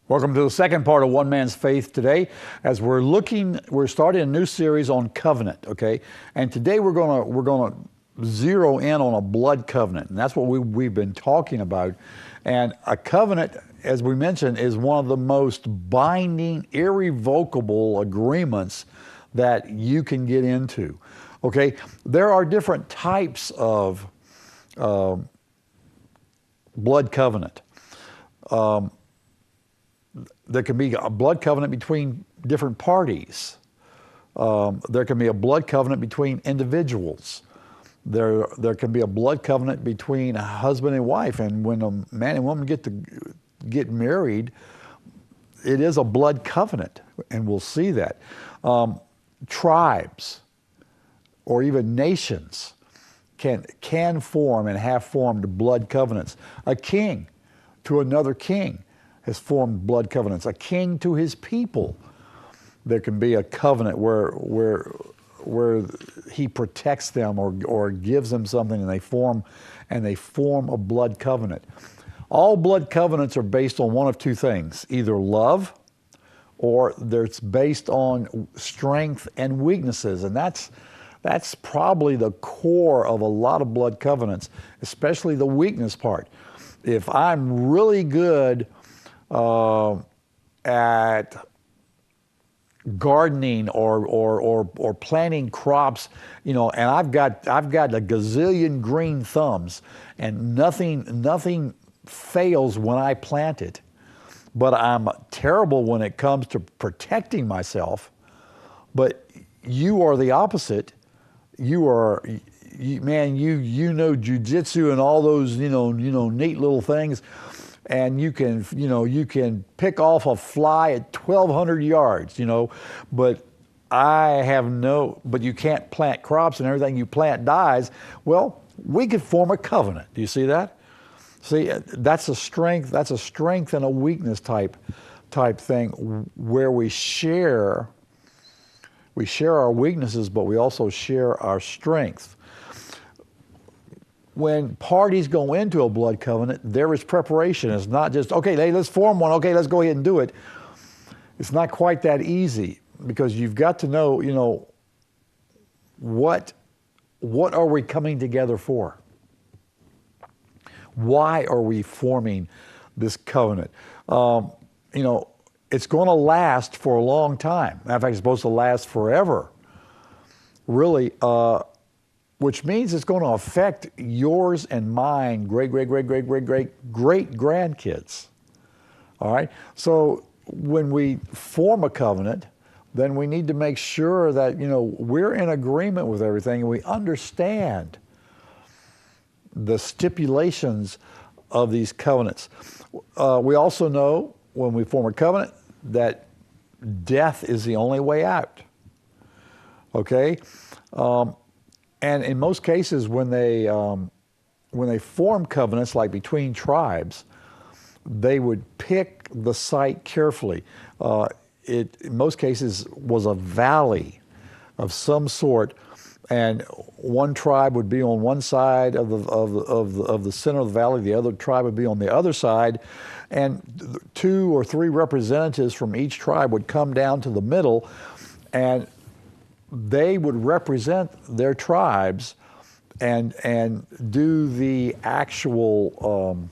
Welcome to the second part of One Man's Faith today. As we're starting a new series on covenant, okay? And today we're gonna zero in on a blood covenant, and that's what we've been talking about. And a covenant, as we mentioned, is one of the most binding, irrevocable agreements that you can get into, okay? There are different types of blood covenant. There can be a blood covenant between different parties. There can be a blood covenant between individuals. There can be a blood covenant between a husband and wife. And when a man and woman get married, it is a blood covenant, and we'll see that. Tribes or even nations can form and have formed blood covenants. A king to another king has formed blood covenants. A king to his people. There can be a covenant where he protects them or gives them something, and they form a blood covenant. All blood covenants are based on one of two things: either love, or it's based on strength and weaknesses, and that's probably the core of a lot of blood covenants, especially the weakness part. If I'm really good at gardening or planting crops, and I've got a gazillion green thumbs, and nothing fails when I plant it. But I'm terrible when it comes to protecting myself. But you are the opposite. You know jujitsu and all those neat little things. And you can pick off a fly at 1,200 yards, but but you can't plant crops, and everything you plant dies. Well, we could form a covenant. Do you see that? See, that's a strength and a weakness type thing, where we share our weaknesses, but we also share our strength. When parties go into a blood covenant, there is preparation. It's not just, okay, hey, let's form one. Okay, let's go ahead and do it. It's not quite that easy, because you've got to know, what are we coming together for? Why are we forming this covenant? It's going to last for a long time. Matter of fact, it's supposed to last forever, really. Which means it's going to affect yours and mine, great grandkids. All right? So when we form a covenant, then we need to make sure that, we're in agreement with everything, and we understand the stipulations of these covenants. We also know, when we form a covenant, that death is the only way out. Okay? And in most cases, when they form covenants, like between tribes, they would pick the site carefully. It, in most cases, was a valley of some sort, and one tribe would be on one side of the center of the valley, the other tribe would be on the other side, and 2 or 3 representatives from each tribe would come down to the middle, and they would represent their tribes and do the actual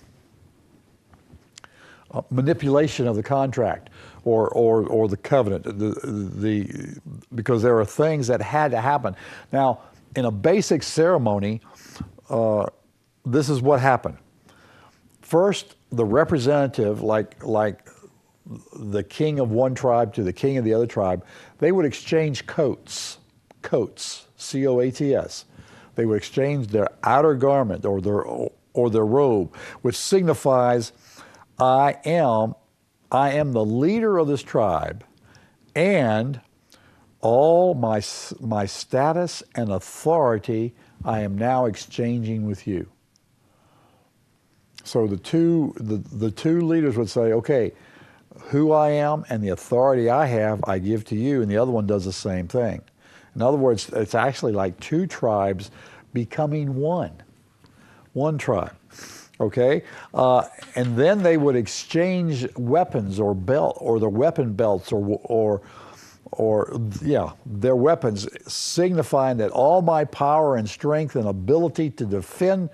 manipulation of the contract or the covenant, because there are things that had to happen. Now, in a basic ceremony, this is what happened. First, the representative, like the king of one tribe to the king of the other tribe, they would exchange coats, C-O-A-T-S. They would exchange their outer garment or their robe, which signifies, I am the leader of this tribe, and all my status and authority I am now exchanging with you. So the two leaders would say, okay, who I am and the authority I have, I give to you, and the other one does the same thing. In other words, it's actually like 2 tribes becoming one tribe. Okay, and then they would exchange weapons or belt or their weapon belts or yeah, their weapons, signifying that all my power and strength and ability to defend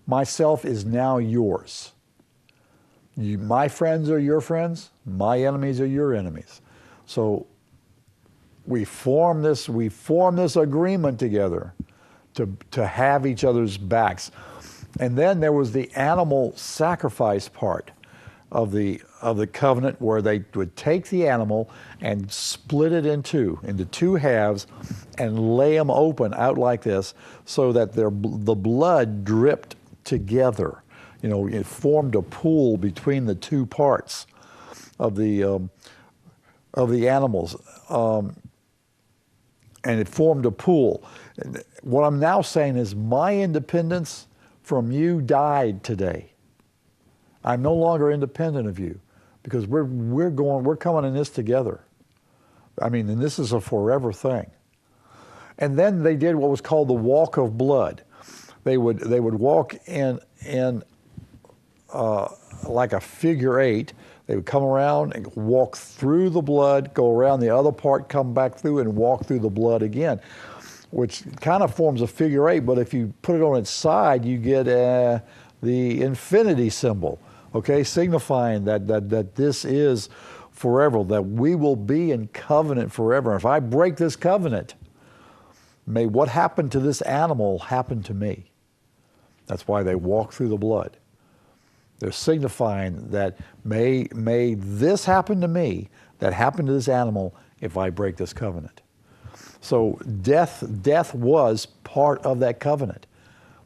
myself is now yours. My friends are your friends, my enemies are your enemies. So we form this agreement together to have each other's backs. And then there was the animal sacrifice part of the covenant, where they would take the animal and split it into two halves and lay them open out like this, so that the blood dripped together. You know, it formed a pool between the two parts of the animals, and it formed a pool. What I'm now saying is, my independence from you died today. I'm no longer independent of you, because we're coming in this together. I mean, and this is a forever thing. And then they did what was called the walk of blood. They would walk in like a figure eight. They would come around and walk through the blood, go around the other part, come back through, and walk through the blood again, which kind of forms a figure eight. But if you put it on its side, you get the infinity symbol, okay, signifying that this is forever, that we will be in covenant forever. If I break this covenant, may what happened to this animal happen to me. That's why they walk through the blood. They're signifying that may this happen to me that happened to this animal if I break this covenant. So death was part of that covenant,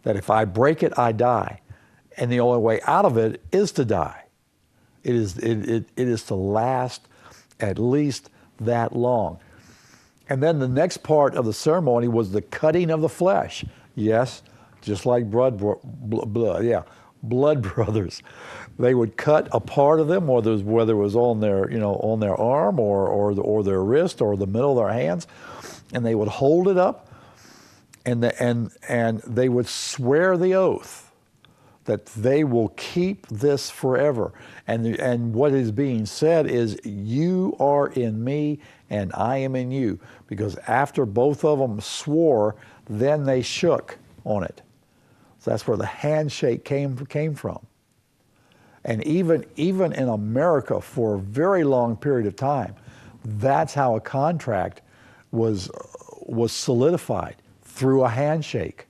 that if I break it, I die. And the only way out of it is to die. It is to last at least that long. And then the next part of the ceremony was the cutting of the flesh. Yes, just like blood brothers. They would cut a part of them, whether it was on their arm or their wrist or the middle of their hands, and they would hold it up, and they would swear the oath that they will keep this forever. And what is being said is, you are in me and I am in you. Because after both of them swore, then they shook on it. So that's where the handshake came from. And even in America, for a very long period of time, that's how a contract was solidified, through a handshake.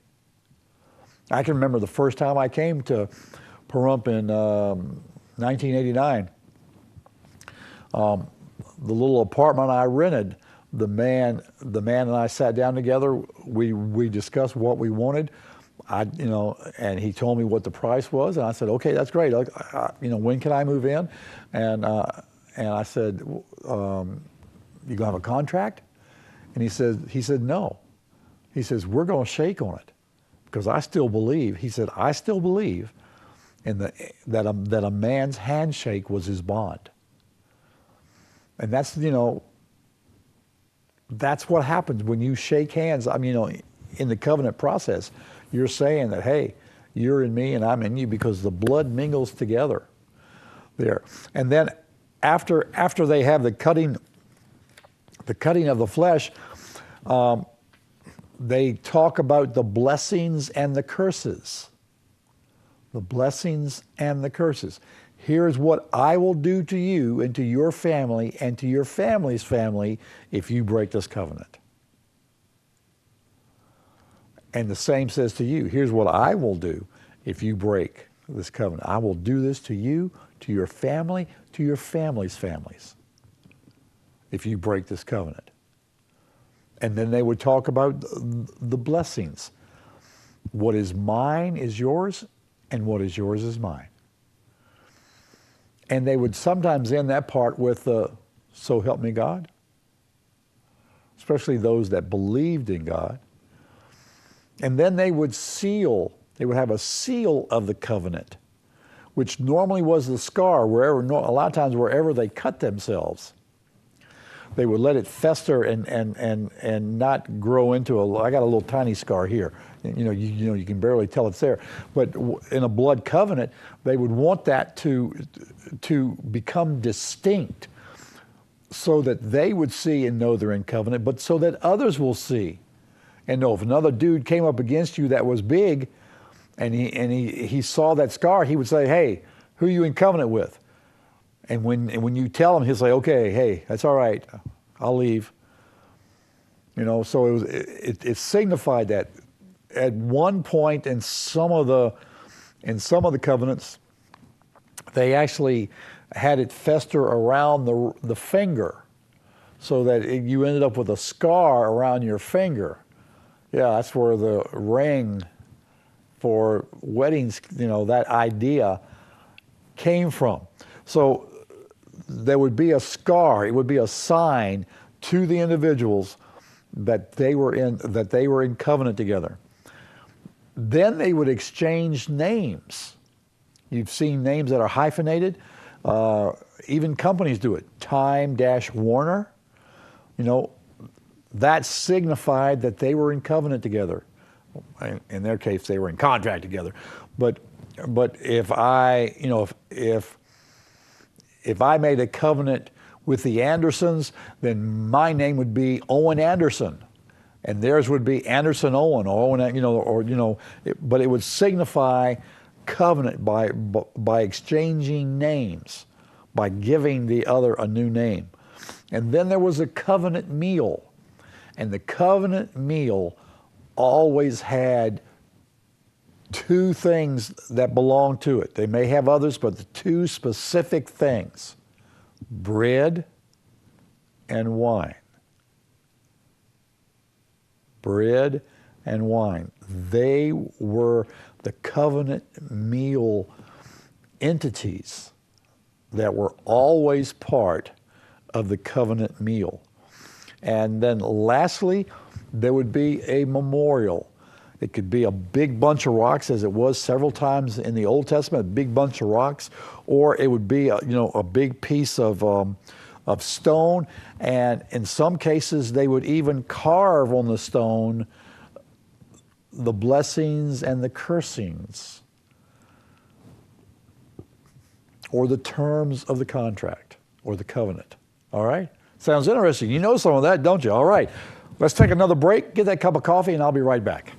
I can remember the first time I came to Pahrump in 1989. The little apartment I rented, the man and I sat down together. We discussed what we wanted. And he told me what the price was, and I said, okay, that's great. When can I move in? And I said, you gonna have a contract? And he said no. He says, we're gonna shake on it, because I still believe. He said, I still believe in that a man's handshake was his bond. And that's what happens when you shake hands. I mean, in the covenant process, you're saying that, hey, you're in me and I'm in you, because the blood mingles together there. And then after they have the cutting of the flesh, they talk about the blessings and the curses. The blessings and the curses. Here's what I will do to you and to your family and to your family's family if you break this covenant. And the same says to you, here's what I will do if you break this covenant. I will do this to you, to your family, to your family's families, if you break this covenant. And then they would talk about the blessings. What is mine is yours, and what is yours is mine. And they would sometimes end that part with, so help me God, especially those that believed in God. And then they would have a seal of the covenant, which normally was the scar, a lot of times wherever they cut themselves. they would let it fester and not grow into I got a little tiny scar here. You can barely tell it's there. But in a blood covenant, they would want that to become distinct so that they would see and know they're in covenant, but so that others will see and know. If another dude came up against you that was big and he saw that scar, he would say, hey, who are you in covenant with? And when you tell him, he'll say, okay, hey, that's all right, I'll leave. So it signified that at one point in some of the covenants, they actually had it fester around the finger, so that you ended up with a scar around your finger. Yeah, that's where the ring for weddings, that idea came from. So there would be a scar. It would be a sign to the individuals that they were in covenant together. Then they would exchange names. You've seen names that are hyphenated. Even companies do it. Time-Warner. That signified that they were in covenant together. In their case, they were in contract together. But if I made a covenant with the Andersons, then my name would be Owen Anderson, and theirs would be Anderson Owen, or Owen, but it would signify covenant by exchanging names, by giving the other a new name. And then there was a covenant meal, and the covenant meal always had two things that belong to it. They may have others, but the two specific things: bread and wine. Bread and wine. They were the covenant meal entities that were always part of the covenant meal. And then lastly, there would be a memorial. It could be a big bunch of rocks, as it was several times in the Old Testament, a big bunch of rocks, or it would be a big piece of stone. And in some cases, they would even carve on the stone the blessings and the cursings, or the terms of the contract or the covenant. All right? Sounds interesting. You know some of that, don't you? All right. Let's take another break, get that cup of coffee, and I'll be right back.